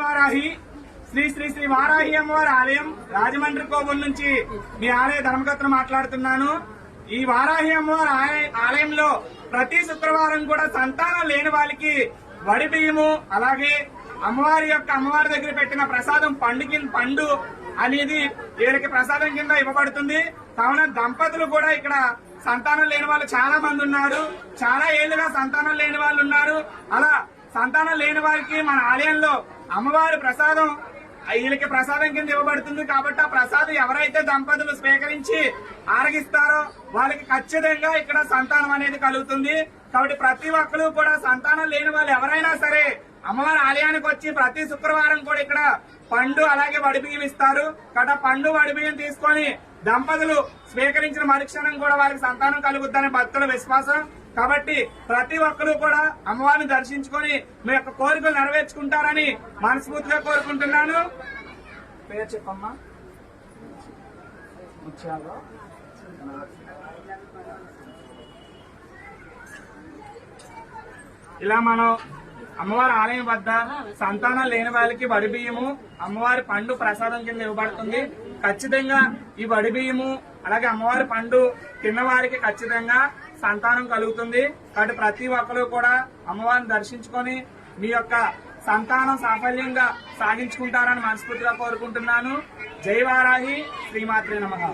వారాహి శ్రీ శ్రీ శ్రీ వారాహి అమ్మవారి ఆలయం రాజమండ్రి కోవూరు నుంచి మీ ఆలయ ధర్మకర్తను మాట్లాడుతున్నాను. ఈ వారాహి అమ్మవారి ఆలయంలో ప్రతి శుక్రవారం కూడా సంతానం లేని వాళ్ళకి వడి బియ్యము అలాగే అమ్మవారి దగ్గర పెట్టిన ప్రసాదం పండు అనేది వీళ్ళకి ప్రసాదం కింద ఇవ్వబడుతుంది. కావున దంపతులు కూడా ఇక్కడ సంతానం లేని వాళ్ళు చాలా మంది ఉన్నారు. చాలా ఏళ్లుగా సంతానం లేని వాళ్ళు ఉన్నారు. అలా సంతానం లేని వారికి మన ఆలయంలో అమ్మవారి ప్రసాదం వీళ్ళకి ప్రసాదం కింద ఇవ్వబడుతుంది. కాబట్టి ఆ ప్రసాదం ఎవరైతే దంపతులు స్వీకరించి ఆరగిస్తారో వాళ్ళకి ఖచ్చితంగా ఇక్కడ సంతానం అనేది కలుగుతుంది. కాబట్టి ప్రతి ఒక్కరు కూడా సంతానం లేని వాళ్ళు ఎవరైనా సరే అమ్మవారి ఆలయానికి వచ్చి ప్రతి శుక్రవారం కూడా ఇక్కడ పండు అలాగే వడిబియ్యం ఇస్తారు. కాబట్టి పండు వడిబియ్యం తీసుకొని దంపతులు స్వీకరించిన మరుక్షణం కూడా వారికి సంతానం కలుగుద్దని భక్తుల విశ్వాసం. కాబట్టి ప్రతి ఒక్కరూ కూడా అమ్మవారిని దర్శించుకొని మీ యొక్క కోరికలు నెరవేర్చుకుంటారని మనస్ఫూర్తిగా కోరుకుంటున్నాను. పేరు చెప్పమ్మా. ఇలా మనం అమ్మవారి ఆలయం వద్ద సంతానం లేని వాళ్ళకి వడి బియ్యము అమ్మవారి పండు ప్రసాదం కింద ఇవ్వబడుతుంది. ఖచ్చితంగా ఈ వడి బియ్యము అలాగే అమ్మవారి పండు తిన్నవారికి ఖచ్చితంగా సంతానం కలుగుతుంది. కాబట్టి ప్రతి ఒక్కరు కూడా అమ్మవారిని దర్శించుకొని మీ యొక్క సంతానం సాఫల్యంగా సాగించుకుంటారని మనస్ఫూర్తిగా కోరుకుంటున్నాను. జై వారాహి, శ్రీమాత్రే నమః.